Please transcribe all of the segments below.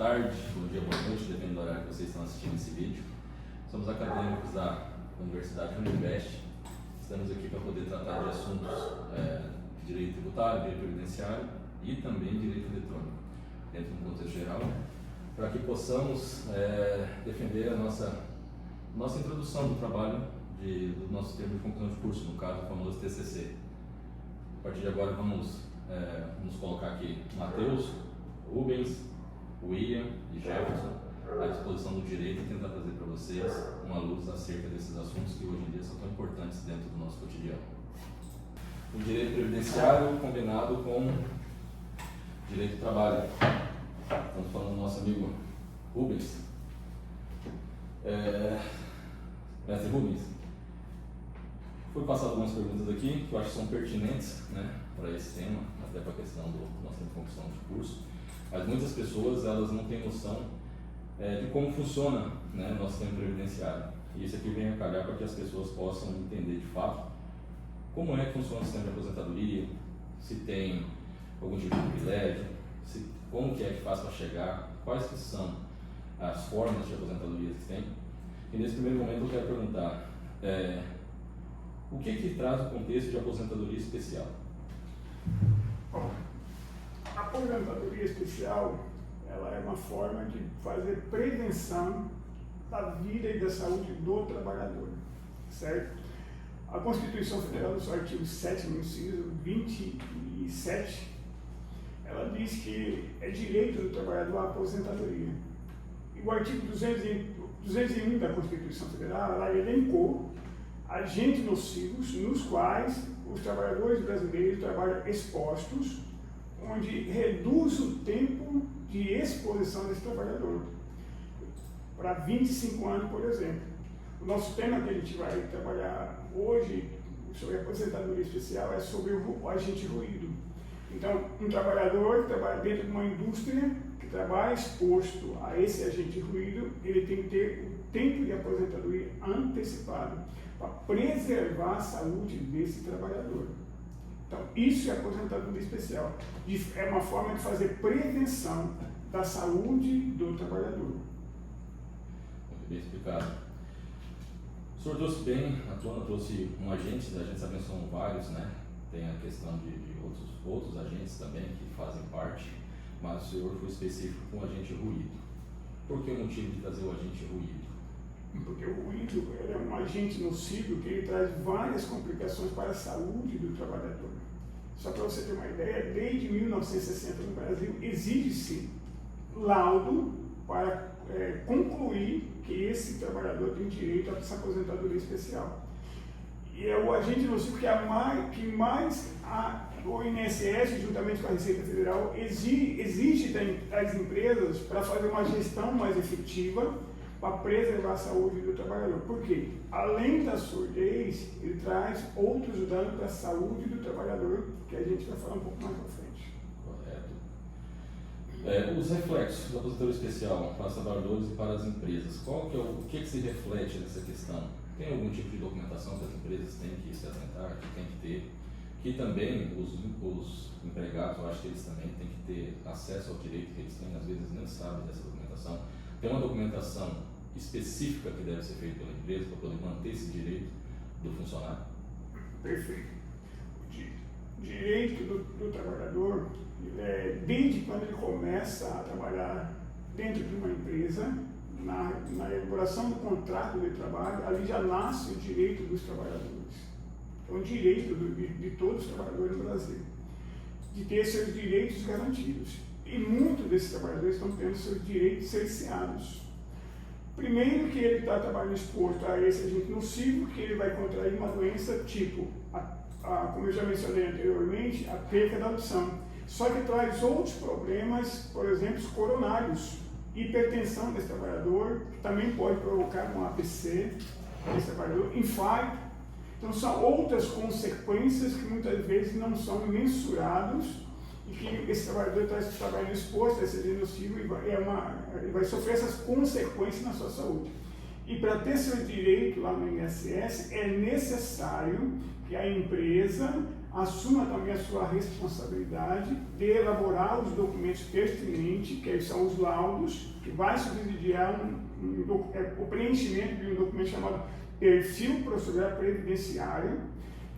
tarde, bom dia, boa noite, dependendo do horário que vocês estão assistindo esse vídeo. Somos acadêmicos da Universidade Univest. Estamos aqui para poder tratar de assuntos de direito tributário, direito previdenciário e também direito eletrônico, dentro do contexto geral, para que possamos defender a nossa introdução do trabalho do nosso termo de conclusão de curso, no caso, o famoso TCC. A partir de agora vamos nos colocar aqui Matheus, Rubens, William e Jefferson à disposição do direito e tentar trazer para vocês uma luz acerca desses assuntos que hoje em dia são tão importantes dentro do nosso cotidiano. O direito previdenciário combinado com direito do trabalho. Estamos falando do nosso amigo Rubens. Mestre Rubens, foi passado algumas perguntas aqui que eu acho que são pertinentes, né, para esse tema, até para a questão do nosso tempo de conclusão de curso, mas muitas pessoas elas não têm noção de como funciona, né, o nosso sistema previdenciário. E isso aqui vem a calhar para que as pessoas possam entender de fato como é que funciona o sistema de aposentadoria, se tem algum tipo de privilégio, como que é que faz para chegar, quais que são as formas de aposentadoria que tem. E nesse primeiro momento eu quero perguntar, o que traz o contexto de aposentadoria especial? Bom, a aposentadoria especial ela é uma forma de fazer prevenção da vida e da saúde do trabalhador, certo? A Constituição Federal, no seu artigo 7º, inciso 27, ela diz que é direito do trabalhador à aposentadoria. E o artigo 201 da Constituição Federal, ela elencou agentes nocivos nos quais os trabalhadores brasileiros trabalham expostos, onde reduz o tempo de exposição desse trabalhador para 25 anos, por exemplo. O nosso tema que a gente vai trabalhar hoje sobre aposentadoria especial é sobre o agente ruído. Então, um trabalhador que trabalha dentro de uma indústria, que trabalha exposto a esse agente ruído, ele tem que ter o tempo de aposentadoria antecipado para preservar a saúde desse trabalhador. Então, isso é aposentadoria especial. É uma forma de fazer prevenção da saúde do trabalhador. Muito bem explicado. O senhor trouxe bem, a tona trouxe um agente, a gente sabe que são vários, né? Tem a questão de outros agentes também que fazem parte, mas o senhor foi específico com o agente ruído. Por que o motivo de trazer o agente ruído? Porque o ruído é um agente nocivo que ele traz várias complicações para a saúde do trabalhador. Só para você ter uma ideia, desde 1960 no Brasil exige-se laudo para concluir que esse trabalhador tem direito a essa aposentadoria especial. E é o agente nocivo que mais o INSS, juntamente com a Receita Federal, exige das empresas para fazer uma gestão mais efetiva para preservar a saúde do trabalhador. Por quê? Além da surdez, ele traz outros danos para a saúde do trabalhador, que a gente vai falar um pouco mais para frente. Correto. Os reflexos da aposentadoria especial para os trabalhadores e para as empresas, o que se reflete nessa questão? Tem algum tipo de documentação que as empresas têm que se atentar, que tem que ter, que também os empregados, eu acho que eles também têm que ter acesso ao direito que eles têm, às vezes nem sabem dessa documentação. Tem uma documentação específica que deve ser feita pela empresa para poder manter esse direito do funcionário? Perfeito. O direito do trabalhador, desde quando ele começa a trabalhar dentro de uma empresa, na elaboração do contrato de trabalho, ali já nasce o direito dos trabalhadores. É um direito de todos os trabalhadores no Brasil, de ter seus direitos garantidos. E muitos desses trabalhadores estão tendo seus direitos cerceados. Primeiro que ele está trabalhando exposto a esse agente nocivo, que ele vai contrair uma doença tipo, como eu já mencionei anteriormente, a perca da audição. Só que traz outros problemas, por exemplo, os coronários, hipertensão desse trabalhador, que também pode provocar um AVC desse trabalhador, infarto. Então são outras consequências que muitas vezes não são mensurados e que esse trabalhador está trabalhando exposto a esse agente nocivo e ele vai sofrer essas consequências na sua saúde. E para ter seu direito lá no INSS, é necessário que a empresa assuma também a sua responsabilidade de elaborar os documentos pertinentes, que são os laudos, que vai subsidiar o preenchimento de um documento chamado perfil processual previdenciário,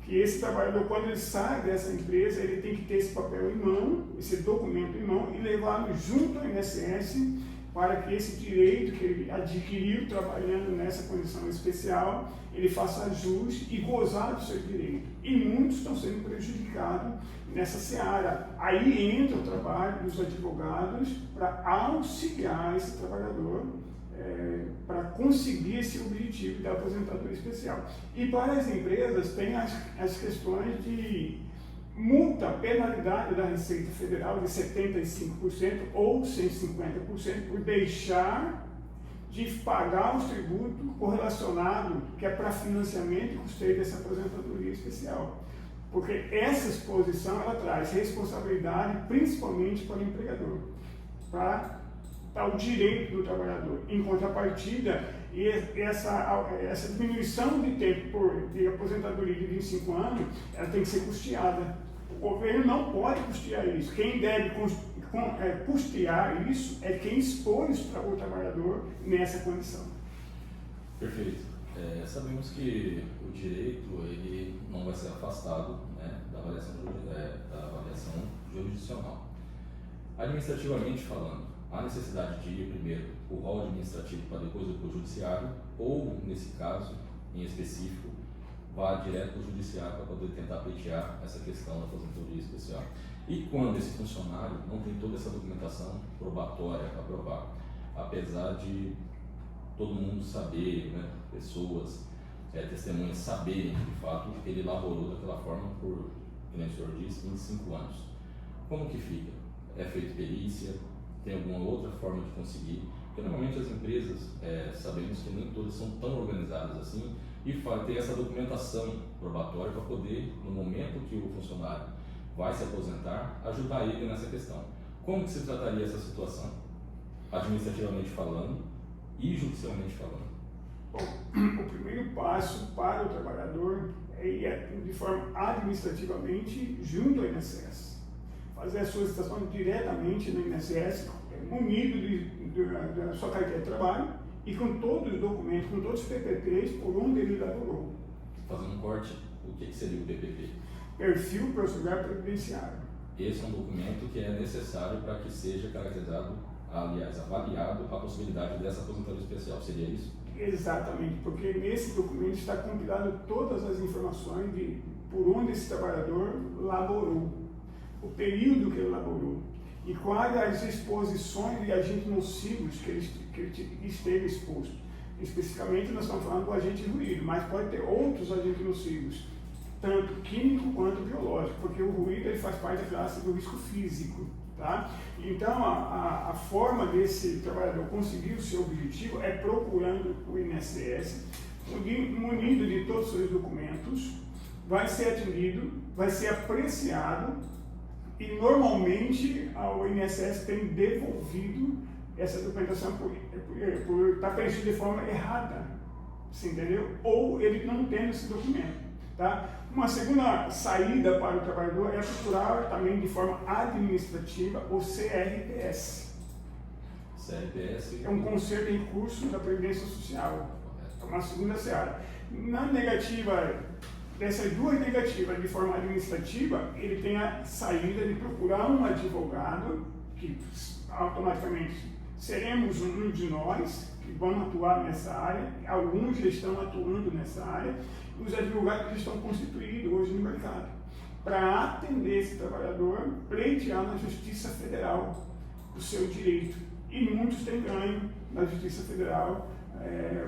que esse trabalhador, quando ele sai dessa empresa, ele tem que ter esse papel em mão, esse documento em mão, e levá-lo junto ao INSS, para que esse direito que ele adquiriu trabalhando nessa condição especial, ele faça jus e gozar do seu direito. E muitos estão sendo prejudicados nessa seara. Aí entra o trabalho dos advogados para auxiliar esse trabalhador para conseguir esse objetivo da aposentadoria especial. E para as empresas tem as questões de multa, penalidade da Receita Federal de 75% ou 150% por deixar de pagar os tributos correlacionados, que é para financiamento e custeio dessa aposentadoria especial. Porque essa exposição ela traz responsabilidade principalmente para o empregador, para o direito do trabalhador. Em contrapartida, essa diminuição de tempo de aposentadoria de 25 anos, ela tem que ser custeada. O governo não pode custear isso. Quem deve custear isso é quem expôs o trabalhador nessa condição. Perfeito. Sabemos que o direito ele não vai ser afastado, né, da avaliação jurisdicional. Administrativamente falando, há necessidade de ir primeiro o rol administrativo para depois ir para o judiciário, ou, nesse caso em específico, vá direto para o judiciário para poder tentar pleitear essa questão da aposentadoria especial. E quando esse funcionário não tem toda essa documentação probatória para provar, apesar de todo mundo saber, né, pessoas, testemunhas saberem que de fato ele elaborou daquela forma por, como o senhor disse, 25 anos. Como que fica? É feito perícia? Tem alguma outra forma de conseguir? Porque normalmente as empresas, sabemos que nem todas são tão organizadas assim, e ter essa documentação probatória para poder, no momento que o funcionário vai se aposentar, ajudar ele nessa questão. Como que se trataria essa situação? Administrativamente falando e judicialmente falando. Bom, o primeiro passo para o trabalhador é ir de forma administrativamente junto ao INSS. Fazer a solicitação diretamente no INSS, munido da sua carteira de trabalho e com todos os documentos, com todos os PPPs por onde ele elaborou. Fazendo um corte, o que seria o PPP? Perfil processual previdenciário. Esse é um documento que é necessário para que seja caracterizado, aliás, avaliado a possibilidade dessa aposentadoria especial. Seria isso? Exatamente, porque nesse documento está compilado todas as informações de por onde esse trabalhador laborou, o período que ele laborou e quais as exposições de agentes nocivos que ele esteve exposto. Especificamente nós estamos falando do agente ruído, mas pode ter outros agentes nocivos, tanto químico quanto biológico, porque o ruído ele faz parte da classe do risco físico. Tá? Então, a forma desse trabalhador conseguir o seu objetivo é procurando o INSS, munido de todos os seus documentos, vai ser atendido, vai ser apreciado e, normalmente, o INSS tem devolvido essa documentação por estar preenchido de forma errada, você entendeu? Ou ele não tendo esse documento. Tá? Uma segunda saída para o trabalhador é procurar também de forma administrativa o CRPS. CRPS? É um Conselho de Recursos da Previdência Social. É uma segunda seara. Na negativa, dessas duas negativas de forma administrativa, ele tem a saída de procurar um advogado, que automaticamente seremos um de nós, que vamos atuar nessa área, alguns já estão atuando nessa área, os advogados que estão constituídos hoje no mercado, para atender esse trabalhador, pleitear na Justiça Federal o seu direito. E muitos têm ganho na Justiça Federal,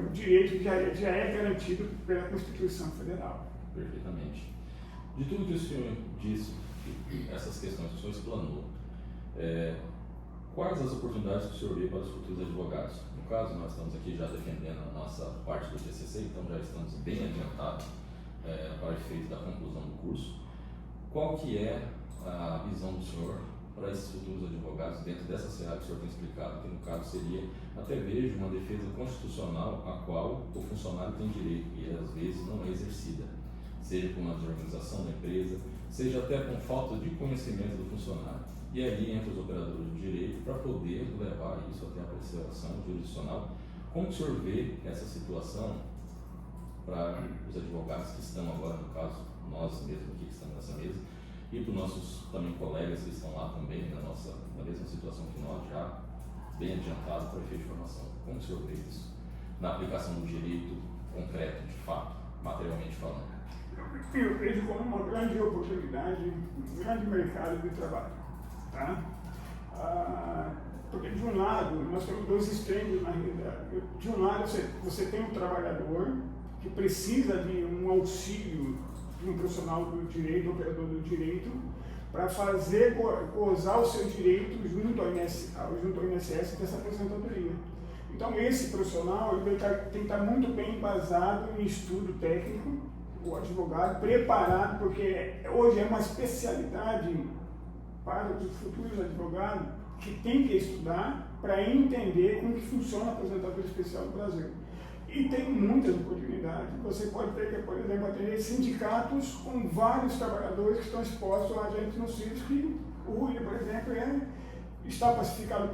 o direito já é garantido pela Constituição Federal. Perfeitamente. De tudo que o senhor disse, essas questões que o senhor explanou, quais as oportunidades que o senhor vê para os futuros advogados? No caso, nós estamos aqui já defendendo a nossa parte do TCC, então já estamos bem adiantados para o efeito da conclusão do curso. Qual que é a visão do senhor para esses futuros advogados dentro dessa seara que o senhor tem explicado, que no caso seria, até vejo, uma defesa constitucional a qual o funcionário tem direito e às vezes não é exercida? seja com uma desorganização da empresa, seja até com falta de conhecimento do funcionário. E aí entra os operadores de direito para poder levar isso até a apreciação jurisdicional. Como que o senhor vê essa situação para os advogados que estão agora, no caso, nós mesmos aqui que estamos nessa mesa, e para os nossos também colegas que estão lá também, na mesma situação que nós, já bem adiantado para efeito de formação. Como o senhor vê isso na aplicação do direito concreto, de fato, materialmente falando? Eu vejo como uma grande oportunidade, um grande mercado de trabalho. Tá? Porque de um lado, nós temos dois extremos na realidade. De um lado, você tem um trabalhador que precisa de um auxílio de um profissional do direito, operador do direito, para fazer gozar o seu direito junto ao INSS dessa aposentadoria. Então, esse profissional ele tem que estar muito bem embasado em estudo técnico, o advogado, preparado, porque hoje é uma especialidade para os futuros advogados que tem que estudar para entender como que funciona a aposentadoria especial no Brasil. E tem muitas oportunidades. Você pode ter, por exemplo, atender sindicatos com vários trabalhadores que estão expostos a agentes nocivos, que o Rui, por exemplo, está pacificado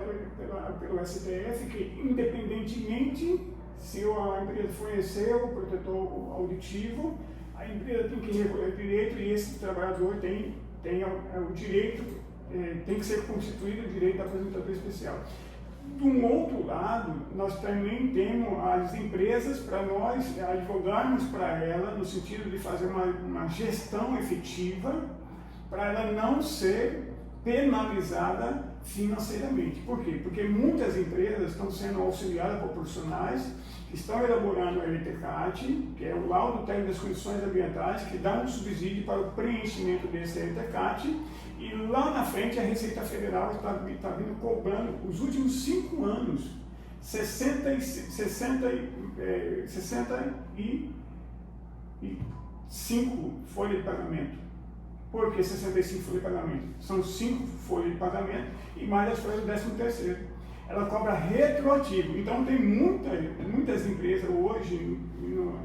pelo STF, que independentemente se a empresa fornecer o protetor auditivo, a empresa tem que recolher o direito e esse trabalhador tem o direito, tem que ser constituído o direito da aposentadoria especial. De um outro lado, nós também temos as empresas para nós advogarmos para ela, no sentido de fazer uma gestão efetiva, para ela não ser penalizada financeiramente. Por quê? Porque muitas empresas estão sendo auxiliadas por profissionais que estão elaborando o LTCAT, que é o laudo técnico das condições ambientais, que dá um subsídio para o preenchimento desse LTCAT, e lá na frente a Receita Federal está vindo cobrando, os últimos 5 anos, 65 folhas de pagamento. Por que 65 folhas de pagamento? São 5 folhas de pagamento e mais as folhas do 13º. Ela cobra retroativo. Então tem muitas empresas hoje em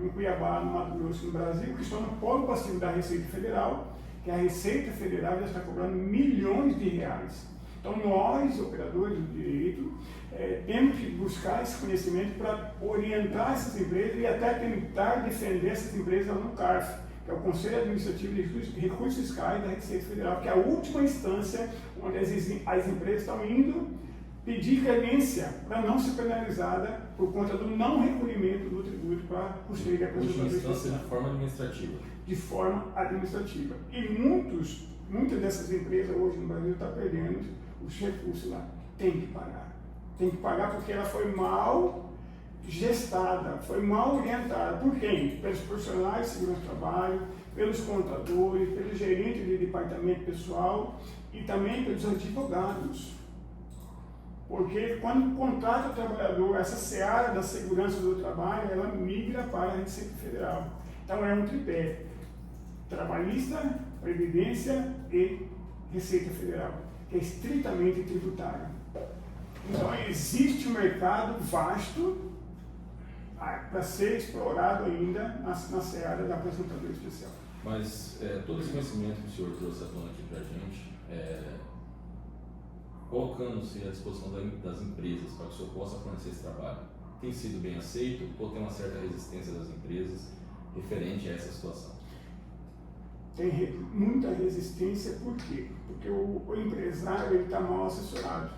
Cuiabá, no Mato Grosso, no Brasil, que estão no polo passivo da Receita Federal, que a Receita Federal já está cobrando milhões de reais. Então nós, operadores do direito, temos que buscar esse conhecimento para orientar essas empresas e até tentar defender essas empresas no CARF, que é o Conselho Administrativo de Recursos Fiscais da Receita Federal, que é a última instância onde as empresas estão indo pedir clemência para não ser penalizada por conta do não recolhimento do tributo para custeio da aposentadoria especial. De forma administrativa. De forma administrativa. E muitas dessas empresas hoje no Brasil estão perdendo os recursos lá. Tem que pagar. Tem que pagar porque ela foi mal gestada, foi mal orientada. Por quem? Pelos profissionais de segurança do trabalho, pelos contadores, pelos gerentes de departamento pessoal e também pelos advogados. Porque quando contrata o trabalhador, essa seara da segurança do trabalho, ela migra para a Receita Federal. Então é um tripé: trabalhista, previdência e Receita Federal, que é estritamente tributário. Então existe um mercado vasto para ser explorado ainda na seara da aposentadoria especial. Mas todo esse conhecimento que o senhor trouxe à tona aqui para a gente, colocando-se à disposição das empresas para que o senhor possa fornecer esse trabalho, tem sido bem aceito ou tem uma certa resistência das empresas referente a essa situação? Tem muita resistência, por quê? Porque o empresário está mal assessorado.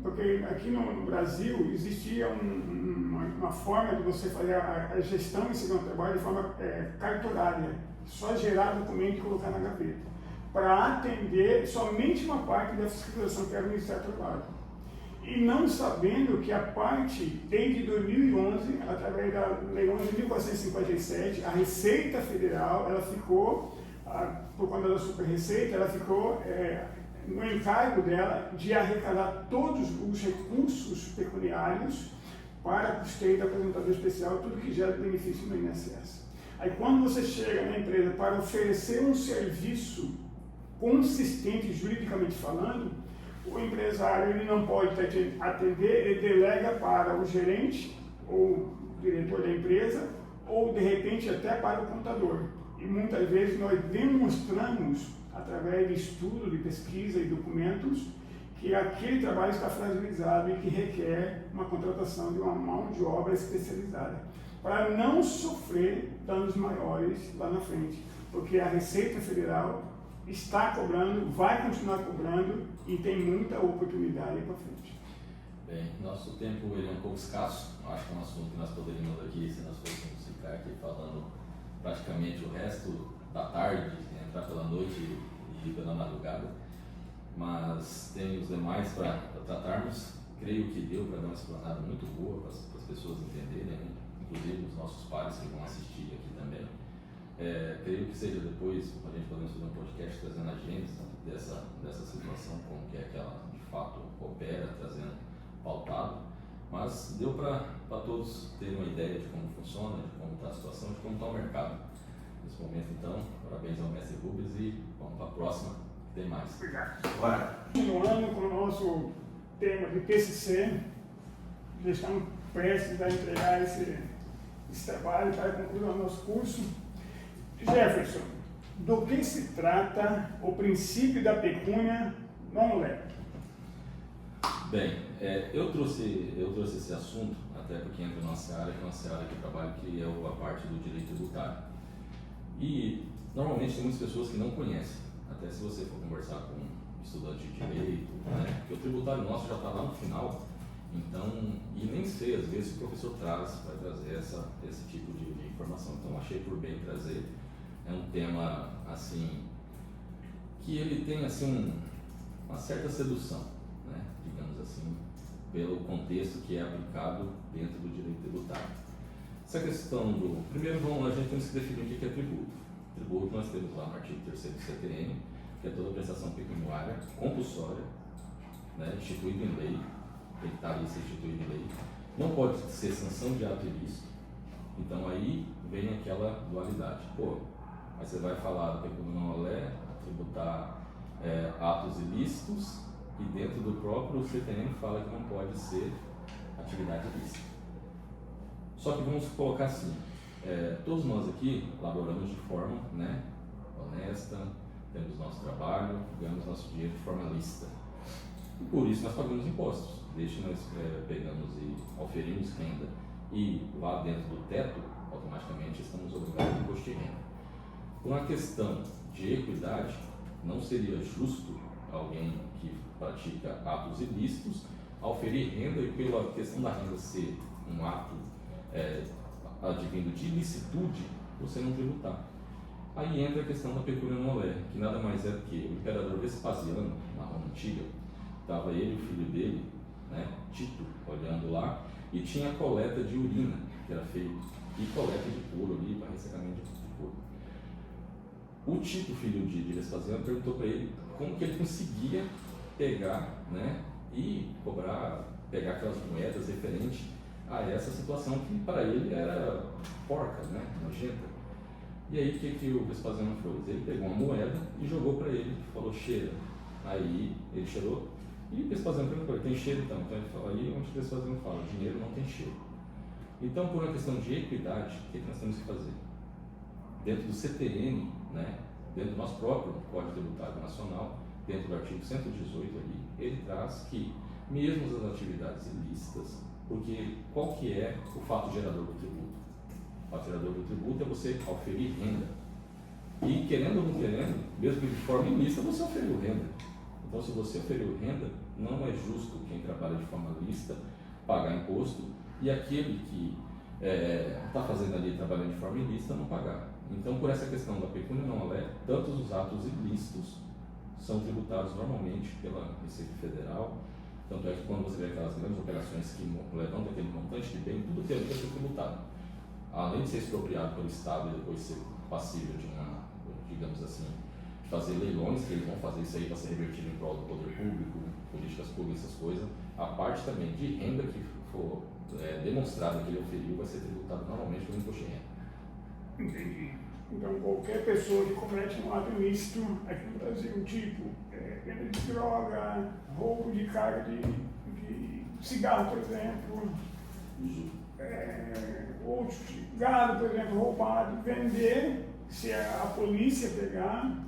Porque aqui no Brasil existia uma forma de você fazer a gestão em segurança do trabalho de forma cartorária, só gerar documento e colocar na gaveta, para atender somente uma parte da fiscalização que era o Ministério do Trabalho. E não sabendo que a parte, desde 2011, através da Lei 11.457, a Receita Federal, ela ficou, por conta da super-receita, ela ficou no encargo dela de arrecadar todos os recursos pecuniários para custeio da aposentadoria especial, tudo que gera benefício no INSS. Aí quando você chega na empresa para oferecer um serviço consistente juridicamente falando, o empresário ele não pode atender, ele delega para o gerente ou o diretor da empresa ou de repente até para o contador. E muitas vezes nós demonstramos, através de estudo, de pesquisa e documentos, que aquele trabalho está fragilizado e que requer uma contratação de uma mão de obra especializada, para não sofrer danos maiores lá na frente, porque a Receita Federal está cobrando, vai continuar cobrando e tem muita oportunidade para frente. Bem, nosso tempo ele é um pouco escasso, acho que é um assunto que nós poderíamos aqui, se nós fôssemos ficar aqui falando praticamente o resto da tarde, entrar pela noite e pela madrugada, mas tem os demais para tratarmos. Creio que deu para dar uma explanada muito boa para as pessoas entenderem, né? Inclusive os nossos pares que vão assistir aqui também. Creio que seja depois, a gente podemos fazer um podcast trazendo a gênese dessa situação, como que é que ela de fato opera, trazendo pautado, mas deu para todos terem uma ideia de como funciona, de como está a situação, de como está o mercado nesse momento. Então, parabéns ao mestre Rubens e vamos para a próxima, tem mais. Obrigado. Continuando com o nosso tema de PCC, já estamos prestes a entregar esse trabalho para concluir o nosso curso. Jefferson, do que se trata o princípio da pecúnia non-leve? Bem, eu trouxe esse assunto até porque entra na nossa área, que é uma área que eu trabalho, que é a parte do direito tributário. E normalmente tem muitas pessoas que não conhecem, até se você for conversar com um estudante de direito, né, porque o tributário nosso já está lá no final, então, e nem sei às vezes se o professor vai trazer esse tipo de informação, então achei por bem trazer. É um tema assim, que ele tem assim uma certa sedução, né, digamos assim, pelo contexto que é aplicado dentro do direito tributário. Essa questão do... Primeiro, a gente tem que definir o que é tributo. Tributo nós temos lá no artigo 3º do CTN, que é toda prestação pecuniária compulsória, né, instituída em lei, tem que estar ali ser instituída em lei, não pode ser sanção de ato ilícito. Então aí vem aquela dualidade. Pô, aí você vai falar do pecúnia non olé, tributar atos ilícitos, e dentro do próprio CTN fala que não pode ser atividade ilícita. Só que vamos colocar assim, todos nós aqui laboramos de forma, né, honesta, temos nosso trabalho, ganhamos nosso dinheiro de forma lícita. E por isso nós pagamos impostos. Desde que nós pegamos e oferimos renda e lá dentro do teto, automaticamente estamos obrigados a imposto de renda. Por uma questão de equidade, não seria justo alguém que pratica atos ilícitos oferir renda e pela questão da renda ser um ato advindo de ilicitude, você não tributar. Aí entra a questão da pecúnia non olé, que nada mais é do que o imperador Vespasiano, na Roma Antiga, estava ele e o filho dele, né, Tito, olhando lá, e tinha coleta de urina que era feita, e coleta de couro ali, para ressecamento de couro. O Tito, filho de Vespasiano, perguntou para ele como que ele conseguia pegar, né, e pegar aquelas moedas referentes a essa situação que para ele era porca, né, nojenta. E aí o que o Vespasiano fez? Ele pegou uma moeda e jogou para ele, falou cheira. Aí ele cheirou e o Vespasiano perguntou, tem cheiro então? Então ele falou, aí onde o Vespasiano fala, dinheiro não tem cheiro. Então, por uma questão de equidade, o que nós temos que fazer? Dentro do CTN, né, dentro do nosso próprio Código Tributário Nacional, dentro do artigo 118 ali, ele traz que mesmo as atividades ilícitas, porque qual que é o fato gerador do tributo? O fato gerador do tributo é você oferir renda. E querendo ou não querendo, mesmo que de forma ilícita, você oferiu renda. Então, se você oferiu renda, não é justo quem trabalha de forma lícita pagar imposto e aquele que está fazendo ali, trabalhando de forma ilícita, não pagar. Então, por essa questão da pecúnia non olé, tanto os atos ilícitos são tributados normalmente pela Receita Federal, tanto é que quando você vê aquelas grandes operações que levantam aquele montante de bem, tudo tem que ser tributado. Além de ser expropriado pelo Estado e depois ser passível de digamos assim, de fazer leilões, que eles vão fazer isso aí para ser revertido em prol do poder público, políticas públicas, essas coisas, a parte também de renda que for demonstrada que ele oferiu vai ser tributada normalmente pelo imposto de renda. Entendi. Então, qualquer pessoa que comete um ato ilícito aqui no Brasil, tipo venda de droga, roubo de carga de cigarro, por exemplo, outros gado, por exemplo, roubado, vender, se a polícia pegar,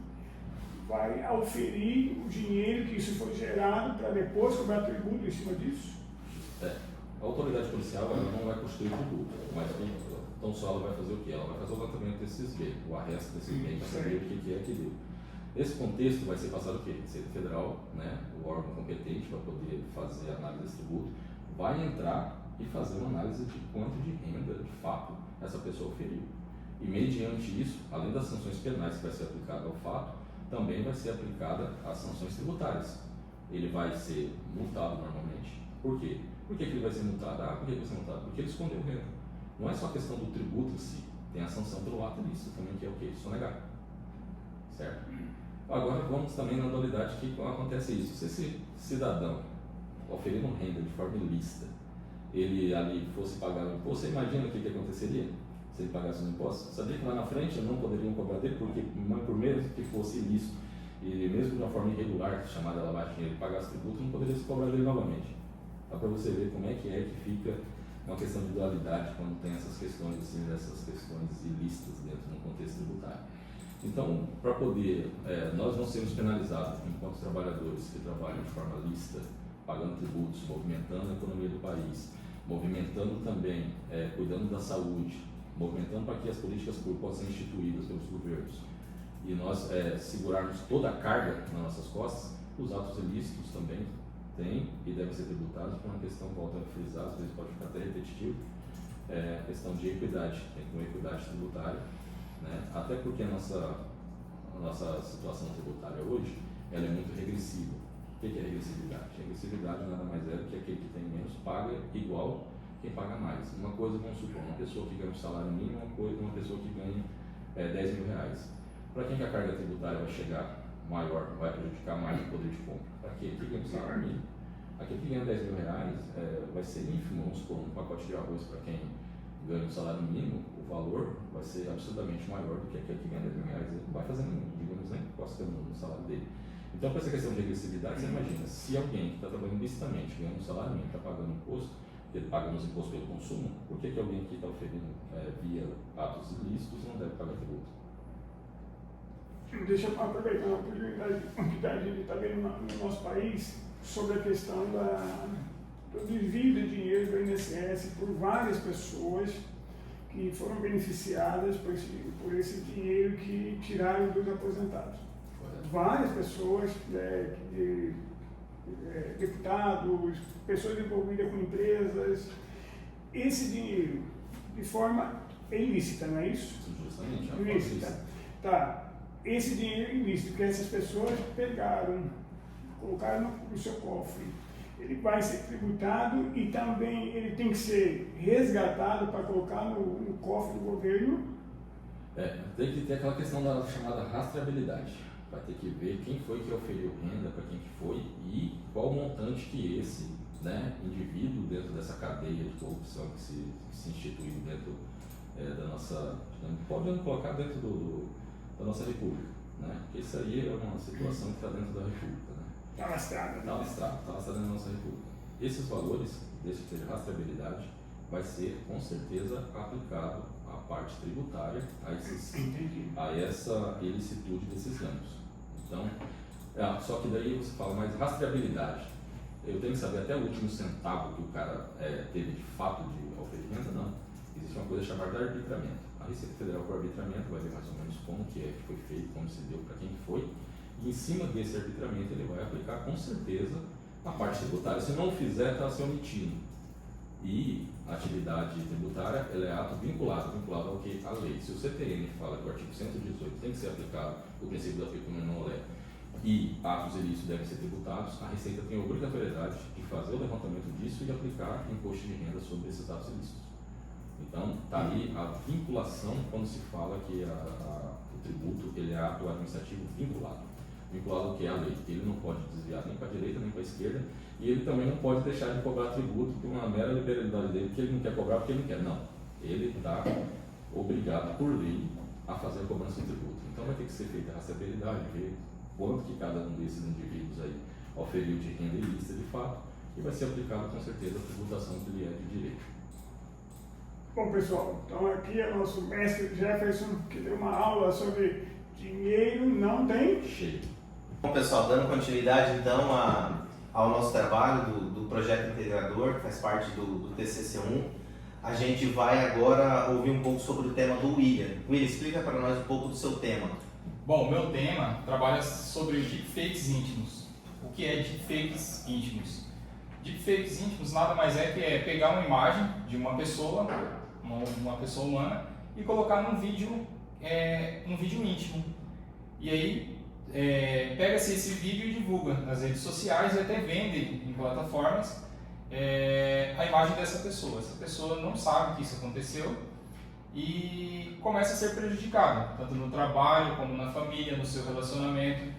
vai auferir o dinheiro que isso foi gerado para depois cobrar tributo em cima disso? A autoridade policial ela não vai constituir tributo, mas então só ela vai fazer o quê? Ela vai fazer o levantamento desses bens, o arresto desses bens, para saber o que é que deu. Nesse contexto vai ser passado o quê? Receita Federal, né, o órgão competente para poder fazer a análise desse tributo, vai entrar e fazer uma análise de quanto de renda, de fato, essa pessoa oferiu. E mediante isso, além das sanções penais que vai ser aplicada ao fato, também vai ser aplicada as sanções tributárias. Ele vai ser multado normalmente. Por quê? Por que ele vai ser multado? Por que ele vai ser multado? Porque ele escondeu renda. Não é só a questão do tributo em si, tem a sanção pelo ato ilícito também, que é o quê? Sonegar. Certo? Agora vamos também na dualidade que acontece isso. Se esse cidadão oferindo renda de forma ilícita, ele ali fosse pagar o imposto, você imagina o que aconteceria se ele pagasse os impostos? Sabia que lá na frente não poderiam cobrar dele, porque por mesmo que fosse ilícito, e mesmo de uma forma irregular, chamada lavagem de dinheiro, ele pagasse tributo, não poderia se cobrar dele novamente. Dá para você ver como é que fica uma questão de dualidade quando tem essas questões assim, dessas questões ilícitas dentro do contexto tributário. Então, para poder nós não sermos penalizados enquanto trabalhadores que trabalham de forma lícita, pagando tributos, movimentando a economia do país, movimentando também, cuidando da saúde, movimentando para que as políticas públicas possam ser instituídas pelos governos e nós segurarmos toda a carga nas nossas costas, os atos ilícitos também têm e devem ser tributados por uma questão, volto a frisar, às vezes pode ficar até repetitivo, questão de equidade, tem que ter uma equidade tributária, né? Até porque a nossa situação tributária hoje ela é muito regressiva. O que é regressividade? Regressividade nada mais é do que aquele que tem menos paga igual quem paga mais. Uma coisa, vamos supor, uma pessoa que ganha um salário mínimo, uma pessoa que ganha 10 mil reais. Para quem que a carga tributária vai chegar maior, vai prejudicar mais o poder de compra? Para aquele que ganha um salário mínimo. Aquele que ganha 10 mil reais vai ser ínfimo, vamos supor, um pacote de arroz para quem ganha um salário mínimo, o valor vai ser absurdamente maior do que aquele que ganha 10 mil reais. Ele não vai fazer nenhum, digamos, nem costa no salário dele. Então, para essa questão de regressividade, você imagina, se alguém que está trabalhando licitamente, ganhando um salário mínimo, está pagando imposto, ele paga nos impostos pelo consumo, por que alguém que está oferindo via atos ilícitos não deve pagar tributo? Deixa eu aproveitar a oportunidade que a gente está vendo no nosso país sobre a questão do desvio de dinheiro do INSS por várias pessoas que foram beneficiadas por esse dinheiro que tiraram dos aposentados. Várias pessoas, deputados, pessoas envolvidas com empresas, esse dinheiro de forma ilícita, não é isso? Justamente, ilícita. Tá. Esse dinheiro ilícito que essas pessoas pegaram, colocaram no seu cofre, ele vai ser tributado e também ele tem que ser resgatado para colocar no cofre do governo? Tem que ter aquela questão da chamada rastreabilidade. Vai ter que ver quem foi que oferiu renda, para quem que foi e qual o montante que esse indivíduo dentro dessa cadeia de corrupção que se instituiu dentro da nossa, podemos colocar dentro da nossa república, né? Porque isso aí é uma situação que está dentro da república, né? Está lastrada. Está lastrada dentro da nossa república. Esses valores, desde que seja rastreabilidade, vai ser com certeza aplicado à parte tributária, a essa ilicitude desses ganhos. Então, só que daí você fala, mas rastreabilidade, eu tenho que saber até o último centavo que o cara teve de fato de oferecimento? Não. Existe uma coisa chamada arbitramento. A Receita Federal por arbitramento vai ver mais ou menos como que foi feito, como se deu, para quem foi, e em cima desse arbitramento ele vai aplicar com certeza a parte tributária. Se não fizer, está se omitindo. E a atividade tributária ela é ato vinculado ao que? A lei. Se o CTN fala que o artigo 118 tem que ser aplicado, o princípio da pecúnia non olé, e atos ilícitos devem ser tributados, a Receita tem a obrigatoriedade de fazer o levantamento disso e aplicar imposto de renda sobre esses atos ilícitos. Então, está aí a vinculação quando se fala que o tributo ele é ato administrativo vinculado. Vinculado ao que é a lei. Ele não pode desviar nem para a direita nem para a esquerda e ele também não pode deixar de cobrar tributo por uma mera liberalidade dele, porque ele não quer cobrar porque ele não quer. Não. Ele está obrigado por lei a fazer a cobrança do tributo. Então vai ter que ser feita a rastreabilidade, ver quanto que cada um desses indivíduos aí oferiu de renda ilícita de fato e vai ser aplicado com certeza a tributação que lhe é de direito. Bom, pessoal, então aqui é nosso mestre Jefferson, que deu uma aula sobre dinheiro não tem Cheio. Bom, pessoal, dando continuidade então ao nosso trabalho do projeto integrador, que faz parte do TCC1, a gente vai agora ouvir um pouco sobre o tema do William. William, explica para nós um pouco do seu tema. Bom, o meu tema trabalha sobre deepfakes íntimos. O que é deepfakes íntimos? Deepfakes íntimos nada mais é que pegar uma imagem de uma pessoa humana, e colocar num vídeo íntimo. E aí pega-se esse vídeo e divulga nas redes sociais e até vende em plataformas a imagem dessa pessoa. Essa pessoa não sabe que isso aconteceu e começa a ser prejudicada, tanto no trabalho como na família, no seu relacionamento.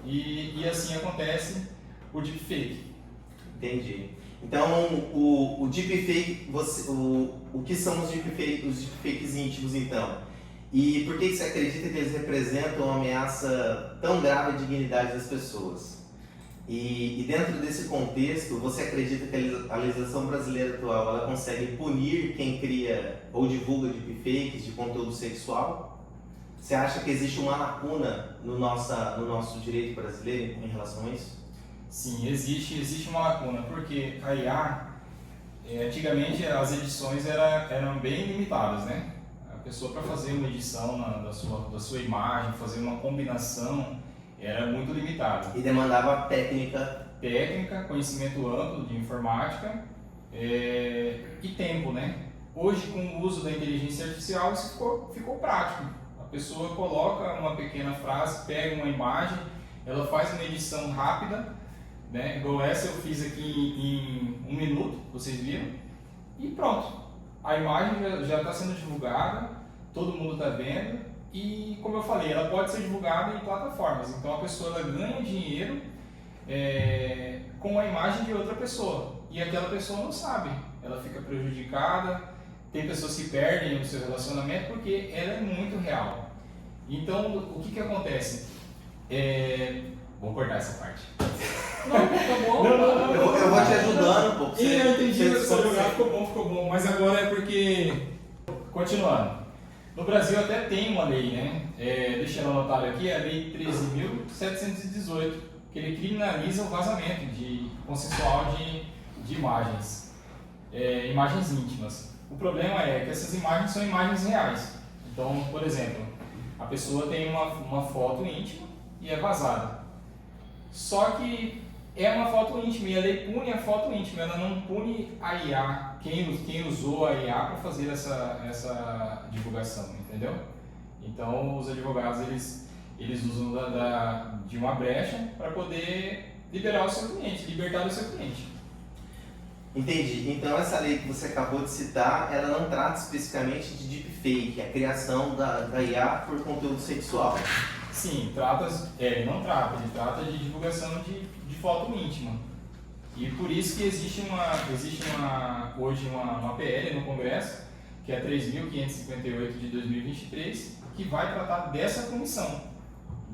E assim acontece o deepfake. Entendi. Então, o deepfake, o que são os deepfakes íntimos, então? E por que você acredita que eles representam uma ameaça tão grave à dignidade das pessoas? E dentro desse contexto, você acredita que a legislação brasileira atual ela consegue punir quem cria ou divulga deepfakes de conteúdo sexual? Você acha que existe uma lacuna no nosso direito brasileiro em relação a isso? Sim, existe uma lacuna, porque a IA, antigamente as edições eram bem limitadas, né? A pessoa, para fazer uma edição da sua imagem, fazer uma combinação, era muito limitada. E demandava técnica, conhecimento amplo de informática e tempo, né? Hoje, com o uso da inteligência artificial, isso ficou prático. A pessoa coloca uma pequena frase, pega uma imagem, ela faz uma edição rápida, né? Igual essa eu fiz aqui em 1 minuto, vocês viram, e pronto. A imagem já está sendo divulgada, todo mundo está vendo, e como eu falei, ela pode ser divulgada em plataformas. Então a pessoa ela ganha dinheiro com a imagem de outra pessoa, e aquela pessoa não sabe, ela fica prejudicada. Tem pessoas que perdem o seu relacionamento porque ela é muito real. Então o que acontece? Vou cortar essa parte. Não, tá bom. Não. Eu vou te ajudando um pouco. Eu entendi, ficou bom. Mas agora é porque... Continuando. No Brasil até tem uma lei, né? Deixa eu anotar aqui, a Lei 13.718, que ele criminaliza o vazamento consensual de imagens, imagens íntimas. O problema é que essas imagens são imagens reais. Então, por exemplo, a pessoa tem uma foto íntima e é vazada. Só que é uma foto íntima e a lei pune a foto íntima, ela não pune a IA, quem usou a IA para fazer essa divulgação, entendeu? Então os advogados eles usam de uma brecha para poder libertar o seu cliente. Entendi. Então essa lei que você acabou de citar, ela não trata especificamente de deepfake, a criação da IA por conteúdo sexual. Sim, ele trata de divulgação de foto íntima. E por isso que existe hoje uma PL no Congresso, que é a 3.558 de 2023, que vai tratar dessa punição,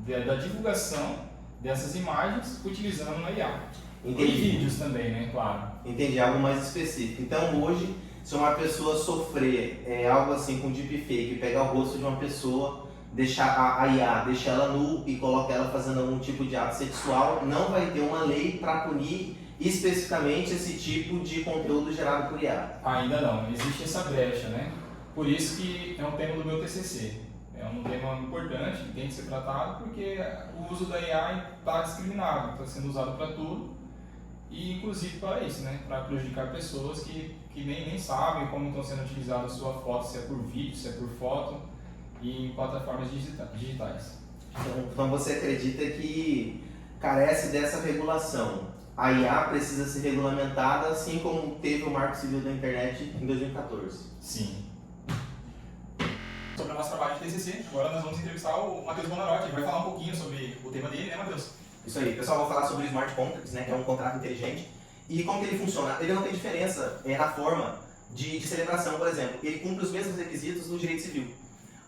da divulgação dessas imagens utilizando a IA. Entendi. E vídeos também, né? Claro. Entendi, algo mais específico. Então hoje, se uma pessoa sofrer algo assim com deepfake, pegar o rosto de uma pessoa, deixar a IA, deixar ela nu e colocar ela fazendo algum tipo de ato sexual, não vai ter uma lei para punir especificamente esse tipo de conteúdo gerado por IA. Ainda não, existe essa brecha, né? Por isso que é um tema do meu TCC. É um tema importante que tem que ser tratado porque o uso da IA está discriminado, está sendo usado para tudo e inclusive para isso, né? Para prejudicar pessoas que nem sabem como estão sendo utilizadas a sua foto, se é por vídeo, se é por foto, e em plataformas digitais. Então você acredita que carece dessa regulação? A IA precisa ser regulamentada assim como teve o Marco Civil da Internet em 2014? Sim. Sobre o nosso trabalho de TCC, agora nós vamos entrevistar o Matheus Bonarotti, ele vai falar um pouquinho sobre o tema dele, né, Matheus? Isso aí, pessoal, vou falar sobre o Smart Contracts, né, que é um contrato inteligente, e como que ele funciona. Ele não tem diferença na forma de celebração, por exemplo, ele cumpre os mesmos requisitos do direito civil.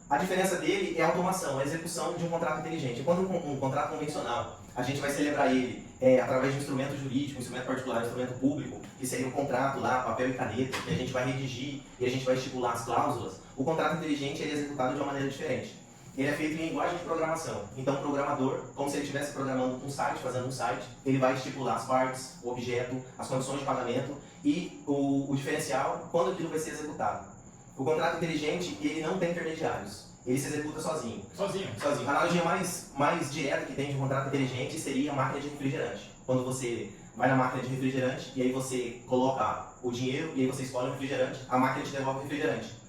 A diferença dele é a automação, a execução de um contrato inteligente. Enquanto um contrato convencional, a gente vai celebrar ele através de um instrumento jurídico, um instrumento particular, um instrumento público, que seria um contrato lá, papel e caneta, que a gente vai redigir e a gente vai estipular as cláusulas, o contrato inteligente ele é executado de uma maneira diferente. Ele é feito em linguagem de programação. Então, o programador, como se ele estivesse programando um site, fazendo um site, ele vai estipular as partes, o objeto, as condições de pagamento e o diferencial, quando aquilo vai ser executado. O contrato inteligente, ele não tem intermediários. Ele se executa sozinho. Sozinho. A analogia mais direta que tem de um contrato inteligente seria a máquina de refrigerante. Quando você vai na máquina de refrigerante e aí você coloca o dinheiro e aí você escolhe um refrigerante, a máquina te devolve o refrigerante.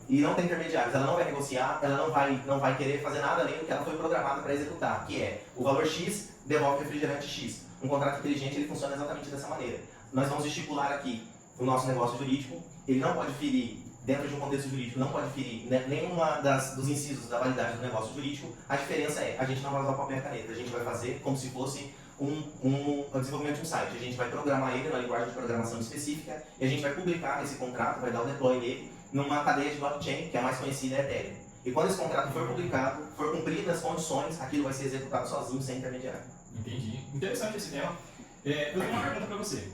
E não tem intermediários, ela não vai negociar, ela não vai querer fazer nada além do que ela foi programada para executar, que é o valor X devolve o refrigerante X. Um contrato inteligente ele funciona exatamente dessa maneira. Nós vamos estipular aqui o nosso negócio jurídico, ele não pode ferir, dentro de um contexto jurídico, não pode ferir nenhuma dos incisos da validade do negócio jurídico. A diferença é, a gente não vai usar o papel e a caneta, a gente vai fazer como se fosse um desenvolvimento de um site. A gente vai programar ele na linguagem de programação específica e a gente vai publicar esse contrato, vai dar o deploy nele numa cadeia de blockchain, que é a mais conhecida, é Ethereum. E quando esse contrato for publicado, for cumpridas as condições, aquilo vai ser executado sozinho, sem intermediário. Entendi. Interessante esse tema. Eu tenho uma pergunta para você.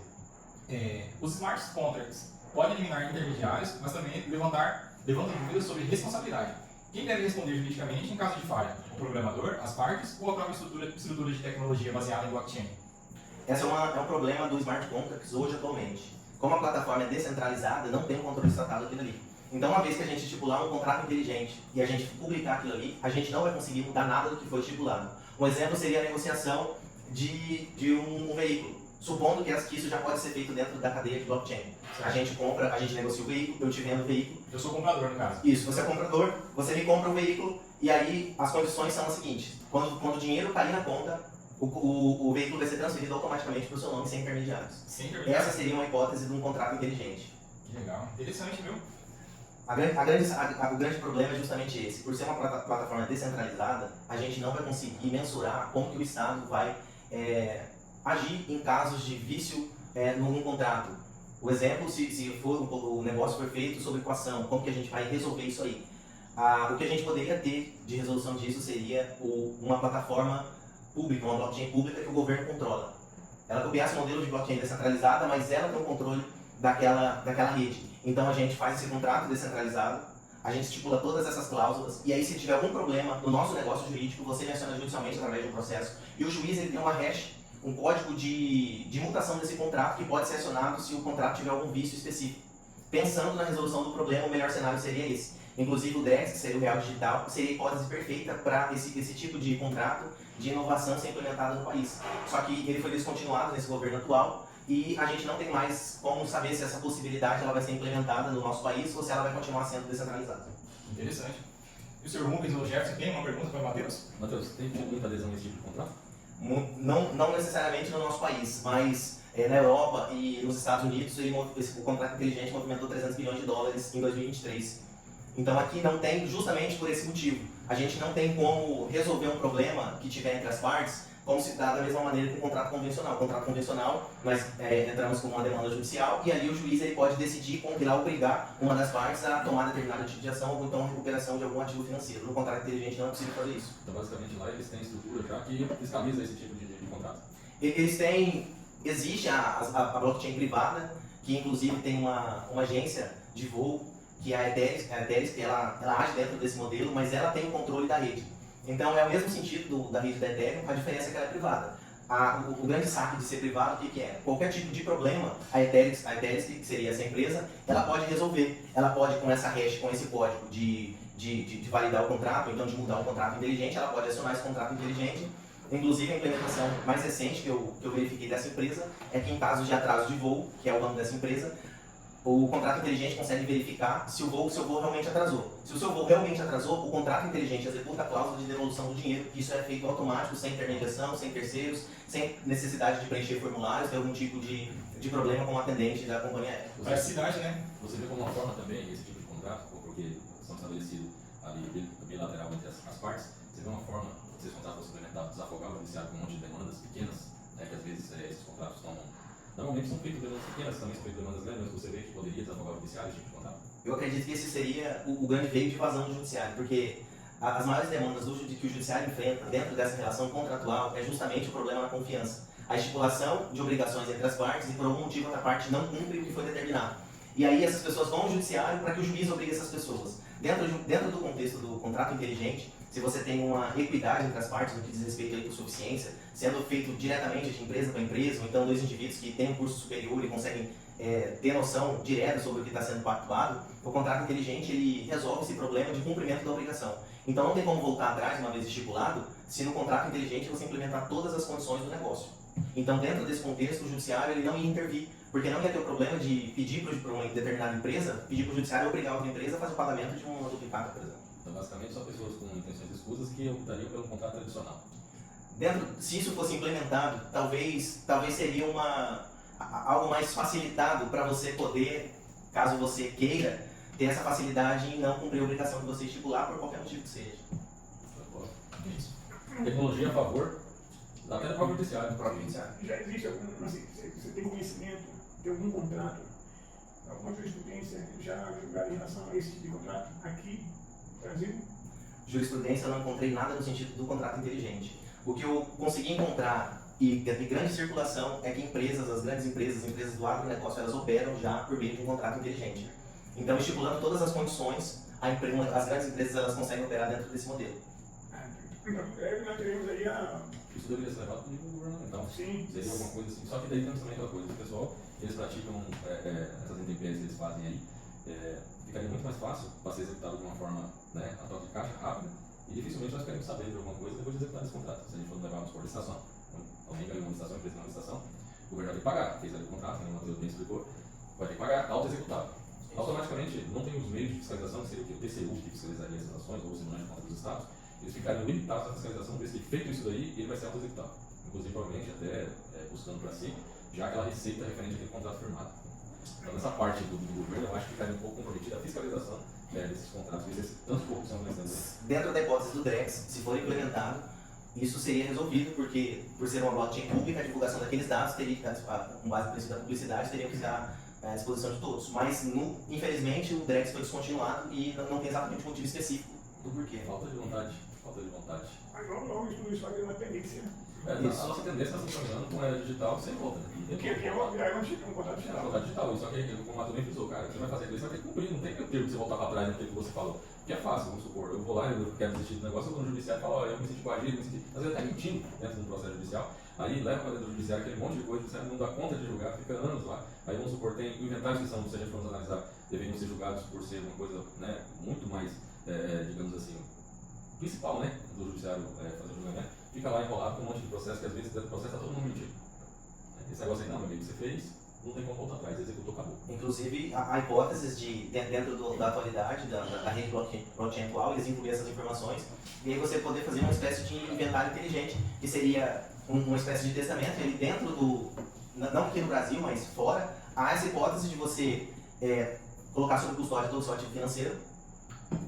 Os smart contracts podem eliminar intermediários, mas também levantam dúvidas sobre responsabilidade. Quem deve responder juridicamente em caso de falha? O programador, as partes ou a própria estrutura de tecnologia baseada em blockchain? Esse é um problema do smart contracts hoje, atualmente. Como a plataforma é descentralizada, não tem um controle estatal daquilo ali. Então, uma vez que a gente estipular um contrato inteligente e a gente publicar aquilo ali, a gente não vai conseguir mudar nada do que foi estipulado. Um exemplo seria a negociação de um veículo. Supondo que isso já pode ser feito dentro da cadeia de blockchain. A gente compra, a gente negocia o veículo, eu te vendo o veículo. Eu sou comprador, no caso. Isso, você é comprador, você me compra o veículo e aí as condições são as seguintes. Quando o dinheiro cair na conta, o veículo vai ser transferido automaticamente para o seu nome sem intermediários. Sem intermediários. Essa seria uma hipótese de um contrato inteligente. Que legal. Interessante, viu? O grande problema é justamente esse. Por ser uma plataforma descentralizada, a gente não vai conseguir mensurar como que o Estado vai agir em casos de vício num contrato. O exemplo, se o negócio for feito sob equação, como que a gente vai resolver isso aí? O que a gente poderia ter de resolução disso seria uma plataforma pública, uma blockchain pública que o governo controla. Ela copiasse o modelo de blockchain descentralizada, mas ela tem o controle daquela rede. Então a gente faz esse contrato descentralizado, a gente estipula todas essas cláusulas, e aí se tiver algum problema no nosso negócio jurídico, você menciona judicialmente através de um processo, e o juiz ele tem uma hash, um código de mutação desse contrato que pode ser acionado se o contrato tiver algum vício específico. Pensando na resolução do problema, o melhor cenário seria esse. Inclusive o DREX, que seria o real digital, seria a hipótese perfeita para esse tipo de contrato de inovação ser implementado no país. Só que ele foi descontinuado nesse governo atual e a gente não tem mais como saber se essa possibilidade ela vai ser implementada no nosso país ou se ela vai continuar sendo descentralizada. Interessante. E o Sr. Rubens ou o Jefferson tem uma pergunta para o Matheus? Matheus, tem tido muita adesão a esse tipo de contrato? Não necessariamente no nosso país, mas na Europa e nos Estados Unidos o contrato inteligente movimentou 300 bilhões de dólares em 2023. Então aqui não tem, justamente por esse motivo. A gente não tem como resolver um problema que tiver entre as partes como se dá da mesma maneira que um contrato convencional. O contrato convencional, nós entramos com uma demanda judicial e ali o juiz ele pode decidir, compilar, obrigar uma das partes a tomar determinado tipo de ação ou então a recuperação de algum ativo financeiro. No contrato inteligente não é possível fazer isso. Então basicamente lá eles têm estrutura já que fiscaliza esse tipo de contrato. Eles têm, existe a blockchain privada, que inclusive tem uma agência de voo, que é a Ethereum, que ela age dentro desse modelo, mas ela tem o controle da rede. Então é o mesmo sentido da rede da Ethereum, a diferença é que ela é privada. O grande saque de ser privado, o que é? Qualquer tipo de problema, a Ethereum, que seria essa empresa, ela pode resolver. Ela pode, com essa hash, com esse código de validar o contrato, então de mudar um contrato inteligente, ela pode acionar esse contrato inteligente. Inclusive, a implementação mais recente que eu verifiquei dessa empresa é que em casos de atraso de voo, que é o nome dessa empresa, o contrato inteligente consegue verificar se o voo realmente atrasou. Se o seu voo realmente atrasou, o contrato inteligente executa a cláusula de devolução do dinheiro. Isso é feito automático, sem intermediação, sem terceiros, sem necessidade de preencher formulários, ter algum tipo de problema com o atendente da companhia aérea. Praticidade, né? Você vê como uma forma também esse tipo de contrato, porque são estabelecidos ali bilateral entre as partes, você vê uma forma de esses contratos suplementados desafogar o judiciário com um monte de demandas pequenas, né, que às vezes esses contratos normalmente são feitos demandas pequenas, também são feitas demandas grandes, mas você vê que poderia desafogar o judiciário esse tipo de contrato. Eu acredito que esse seria o grande veio de vazão do judiciário, porque as maiores demandas que o judiciário enfrenta dentro dessa relação contratual é justamente o problema da confiança. a estipulação de obrigações entre as partes e por algum motivo outra parte não cumpre o que foi determinado. E aí essas pessoas vão ao judiciário para que o juiz obrigue essas pessoas. Dentro do contexto do contrato inteligente, se você tem uma equidade entre as partes no que diz respeito à hipossuficiência, sendo feito diretamente de empresa para empresa, ou então dois indivíduos que têm um curso superior e conseguem ter noção direta sobre o que está sendo pactuado, o contrato inteligente ele resolve esse problema de cumprimento da obrigação. Então não tem como voltar atrás, uma vez estipulado, se no contrato inteligente você implementar todas as condições do negócio. Então, dentro desse contexto, o judiciário ele não ia intervir, porque não ia ter o problema de pedir para uma determinada empresa, pedir para o judiciário obrigar a outra empresa a fazer o pagamento de uma duplicata, por exemplo. Então, basicamente, só pessoas com intenções escusas que optariam pelo contrato tradicional. Se isso fosse implementado, talvez seria algo mais facilitado para você poder, caso você queira, ter essa facilidade em não cumprir a obrigação que você estipular por qualquer motivo que seja. Isso. Tecnologia a favor, até do próprio judiciário. Já existe algum, assim, você tem conhecimento de algum contrato, alguma jurisprudência já julgada em relação a esse tipo de contrato aqui no Brasil? Jurisprudência, eu não encontrei nada no sentido do contrato inteligente. O que eu consegui encontrar e de grande circulação é que as grandes empresas do agronegócio, elas operam já por meio de um contrato inteligente. Então, estipulando todas as condições, as grandes empresas elas conseguem operar dentro desse modelo. Então, nós teremos aí Isso deveria ser levado para o nível governamental. Sim. Seria alguma coisa assim. Só que daí temos também aquela coisa, o pessoal, eles praticam essas intempéries que eles fazem aí, ficaria muito mais fácil para ser executado de uma forma, né, a toque de caixa, rápida, e dificilmente nós queremos saber de alguma coisa depois de executar esse contrato. Se a gente for levar por licitação, alguém ganhou uma licitação, empresa uma licitação, o governo vai ter que pagar, fez ali o contrato, como o Matheus bem explicou, vai ter que pagar, auto-executado. Automaticamente, não tem os meios de fiscalização, que seria o TCU, que fiscalizaria essas ações, ou o Tribunal de Contas dos Estados, eles ficariam limitados à fiscalização, ver se feito isso daí, ele vai ser auto-executado. Inclusive, provavelmente, até buscando para si, já aquela receita referente àquele contrato firmado. Então, nessa parte do governo, eu acho que ficaria um pouco comprometida a fiscalização desses contratos, desses tantos poucos são vencendo. Dentro da hipótese do DREX, se for implementado, isso seria resolvido, porque, por ser uma blockchain pública, a divulgação daqueles dados, com base no princípio da publicidade, teria que estar à disposição de todos. Mas, infelizmente, o DREX foi descontinuado e não tem exatamente um motivo específico do porquê. Falta de vontade. Falta de vontade. Mas logo isso vai ter uma tendência. A nossa tendência está se caminhando com a era digital sem volta. Porque aqui é um contrato É um digital. contrato digital. Só que, como o Mato bem frisou, cara, você vai fazer isso, você vai ter que cumprir. Não tem que ter que você voltar para trás naquilo que você falou. Porque é fácil, vamos supor. Eu vou lá, eu quero desistir do negócio, eu vou no judiciário e falo, olha, eu me senti coagido, às vezes até mentindo dentro do processo judicial. Aí leva para dentro do judiciário aquele monte de coisa, o judiciário não dá conta de julgar, fica anos lá. Aí vamos supor, tem inventários que são, se a gente for analisar, deveriam ser julgados por ser uma coisa, né, muito mais, digamos assim, principal, né, do judiciário fazer o julgamento, fica lá enrolado com um monte de processo que às vezes dentro do processo está todo mundo mentindo. Esse negócio aí, não, meu amigo, você fez, não tem como voltar atrás, executou, acabou. Inclusive, a hipótese de, dentro da atualidade, da rede blockchain atual, eles incluem essas informações, e aí você poder fazer uma espécie de inventário inteligente, que seria uma espécie de testamento, ele dentro não aqui no Brasil, mas fora, há essa hipótese de você colocar sob custódia todo o seu ativo financeiro.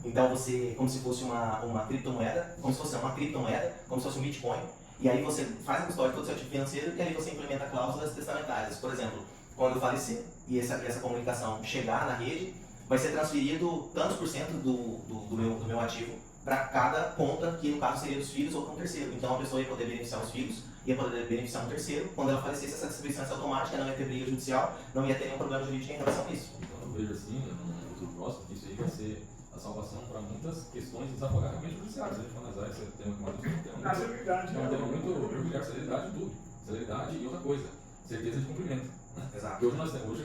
Então você, como se fosse uma criptomoeda, como se fosse um Bitcoin, e aí você faz a custódia de todo o seu ativo financeiro e aí você implementa cláusulas testamentárias. Por exemplo, quando eu falecer e essa comunicação chegar na rede, vai ser transferido tantos por cento do meu ativo para cada conta, que no caso seria dos filhos ou para um terceiro. Então a pessoa ia poder beneficiar os filhos, ia poder beneficiar um terceiro. Quando ela falecesse, essa distribuição ia ser automática, não ia ter briga judicial, não ia ter nenhum problema jurídico em relação a isso. Então eu vejo assim, no futuro próximo, que isso aí vai ser a salvação para muitas questões desafogadamente judiciais. Se a gente for analisar esse tema que o Matheus tem A celeridade. é um tema muito peculiar, celeridade de tudo. Celeridade e outra coisa, certeza de cumprimento. Né? Exato. Porque hoje nós temos,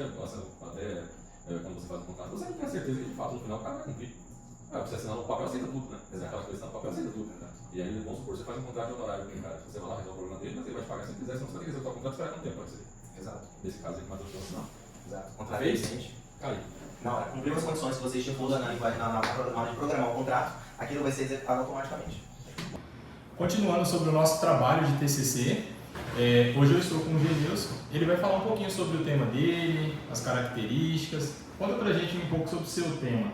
até quando você faz um contrato, você não tem a certeza que de fato no final o cara vai cumprir. Você assinar no papel, aceita tudo, né? Aquela questão do papel, aceita tudo. E aí, vamos supor, você faz um contrato de honorário com o cara, você vai lá resolver o problema dele, mas ele vai te pagar se quiser, senão você vai ter que executar o contrato e esperar quanto tempo vai ser. Exato. Nesse caso aí que o Matheus falou, não. Exato. Contrato Fez? inteligente. Caiu. Na hora, cumprir as condições que você estipula na hora de programar o contrato, aquilo vai ser executado automaticamente. Continuando sobre o nosso trabalho de TCC, hoje eu estou com o Genilson. Ele vai falar um pouquinho sobre o tema dele, as características. Conta pra gente um pouco sobre o seu tema.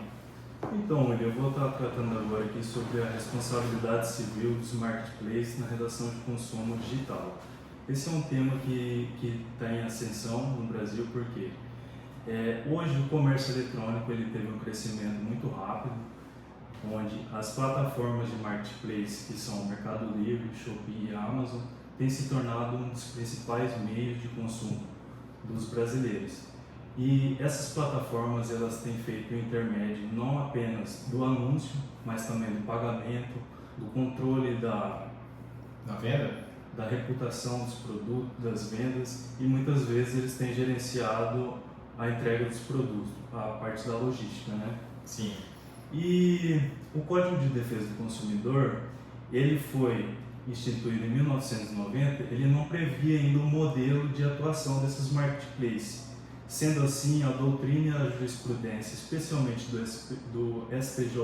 Então, eu vou estar tratando agora aqui sobre a responsabilidade civil dos marketplaces na redação de consumo digital. Esse é um tema que está em ascensão no Brasil porque hoje o comércio eletrônico ele teve um crescimento muito rápido, onde as plataformas de marketplace, que são o Mercado Livre, Shopee e Amazon, tem se tornado um dos principais meios de consumo dos brasileiros. E essas plataformas elas têm feito o intermédio não apenas do anúncio, mas também do pagamento, do controle Na venda? da reputação dos produtos, das vendas, e muitas vezes eles têm gerenciado a entrega dos produtos, a parte da logística, né? Sim. E o Código de Defesa do Consumidor, ele foi instituído em 1990, ele não previa ainda um modelo de atuação desses marketplaces. Sendo assim, a doutrina e a jurisprudência, especialmente do STJ,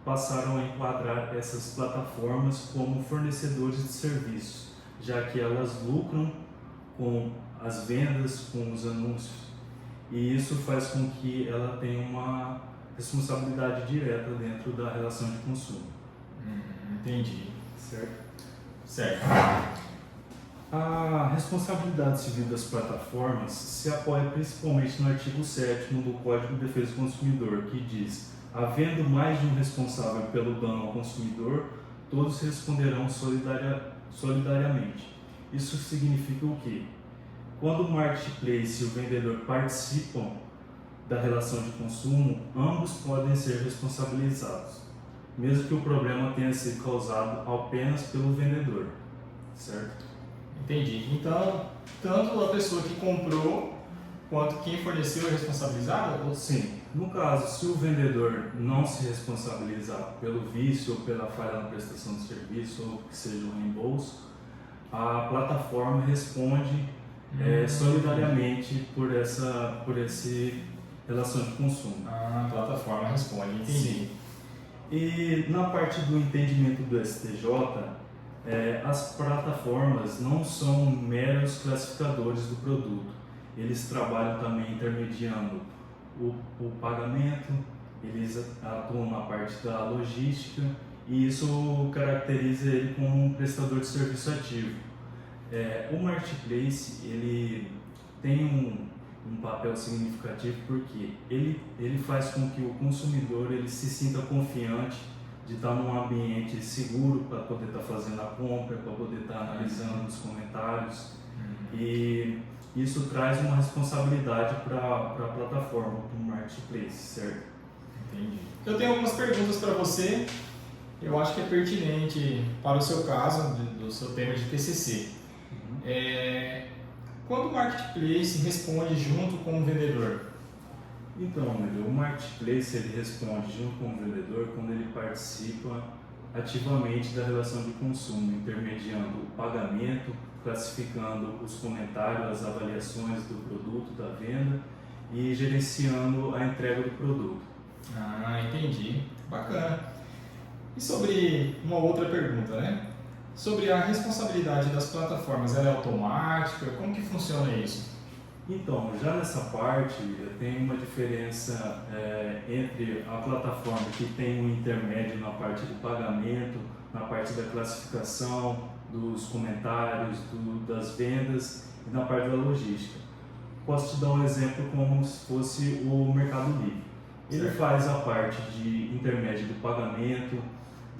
passaram a enquadrar essas plataformas como fornecedores de serviços, já que elas lucram com as vendas, com os anúncios. E isso faz com que ela tenha uma responsabilidade direta dentro da relação de consumo. Entendi. Certo? Certo. A responsabilidade civil das plataformas se apoia principalmente no artigo 7º do Código de Defesa do Consumidor, que diz: havendo mais de um responsável pelo dano ao consumidor, todos responderão solidariamente. Isso significa o quê? Quando o marketplace e o vendedor participam da relação de consumo, ambos podem ser responsabilizados, mesmo que o problema tenha sido causado apenas pelo vendedor, certo? Entendi. Então, tanto a pessoa que comprou quanto quem forneceu é responsabilizado? Sim. No caso, se o vendedor não se responsabilizar pelo vício ou pela falha na prestação de serviço ou que seja um reembolso, a plataforma responde solidariamente por esse relação de consumo. A plataforma responde, entendi. Sim. E na parte do entendimento do STJ, as plataformas não são meros classificadores do produto. Eles trabalham também intermediando o pagamento, eles atuam na parte da logística e isso caracteriza ele como um prestador de serviço ativo. O marketplace ele tem um papel significativo porque ele faz com que o consumidor ele se sinta confiante de estar num ambiente seguro para poder estar fazendo a compra, para poder estar analisando os comentários, e isso traz uma responsabilidade para a plataforma, para o marketplace, certo? Entendi. Eu tenho algumas perguntas para você, eu acho que é pertinente para o seu caso, do seu tema de TCC. Quando o marketplace responde junto com o vendedor? Então, o marketplace ele responde junto com o vendedor quando ele participa ativamente da relação de consumo, intermediando o pagamento, classificando os comentários, as avaliações do produto, da venda e gerenciando a entrega do produto. Ah, entendi. Bacana. E sobre uma outra pergunta, né? Sobre a responsabilidade das plataformas, ela é automática? Como que funciona isso? Então, já nessa parte, tem uma diferença entre a plataforma que tem um intermédio na parte do pagamento, na parte da classificação, dos comentários, das vendas e na parte da logística. Posso te dar um exemplo como se fosse o Mercado Livre. Ele faz a parte de intermédio do pagamento,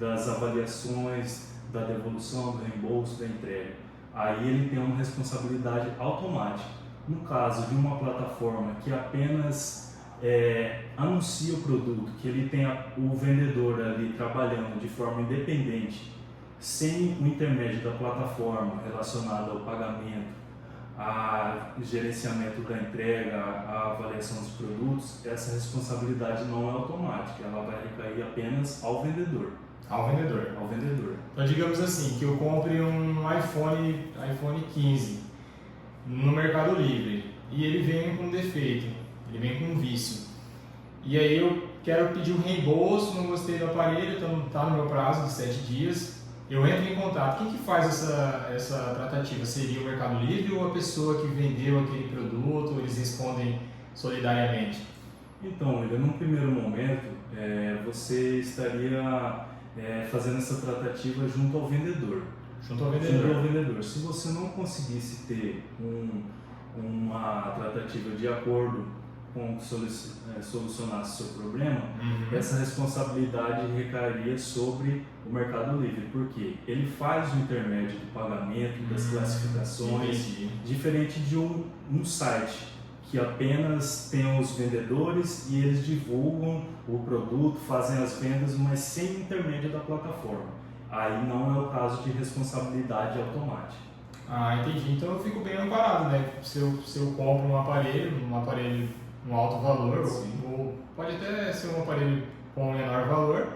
das avaliações, da devolução, do reembolso, da entrega. Aí ele tem uma responsabilidade automática. No caso de uma plataforma que apenas anuncia o produto, que ele tem o vendedor ali trabalhando de forma independente, sem o intermédio da plataforma relacionado ao pagamento, a gerenciamento da entrega, a avaliação dos produtos, essa responsabilidade não é automática, ela vai recair apenas ao vendedor. Ao vendedor. Ao vendedor. Então, digamos assim, que eu compre um iPhone 15 no Mercado Livre e ele vem com defeito, ele vem com vício. E aí eu quero pedir um reembolso, não gostei do aparelho, então está no meu prazo de 7 dias. Eu entro em contato. Quem que faz essa tratativa? Seria o Mercado Livre ou a pessoa que vendeu aquele produto? Eles respondem solidariamente? Então, num primeiro momento, você estaria fazendo essa tratativa junto ao vendedor. Junto ao vendedor. Se você não conseguisse ter uma tratativa de acordo solucionasse o seu problema, essa responsabilidade recairia sobre o Mercado Livre, porque ele faz o intermédio do pagamento, das classificações, diferente de um site que apenas tem os vendedores e eles divulgam o produto, fazem as vendas, mas sem intermédio da plataforma. Aí não é o caso de responsabilidade automática. Ah, entendi. Então eu fico bem amparado, né? Se eu compro um aparelho um alto valor, ou pode até ser um aparelho com menor valor,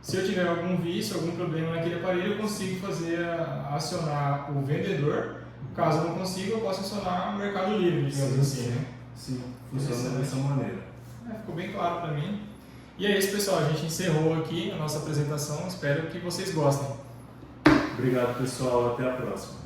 se eu tiver algum vício, algum problema naquele aparelho, eu consigo acionar o vendedor. Caso eu não consiga, eu posso acionar o Mercado Livre, digamos assim, né? Sim, funciona dessa maneira. Ficou bem claro para mim. E é isso, pessoal. A gente encerrou aqui a nossa apresentação. Espero que vocês gostem. Obrigado, pessoal. Até a próxima.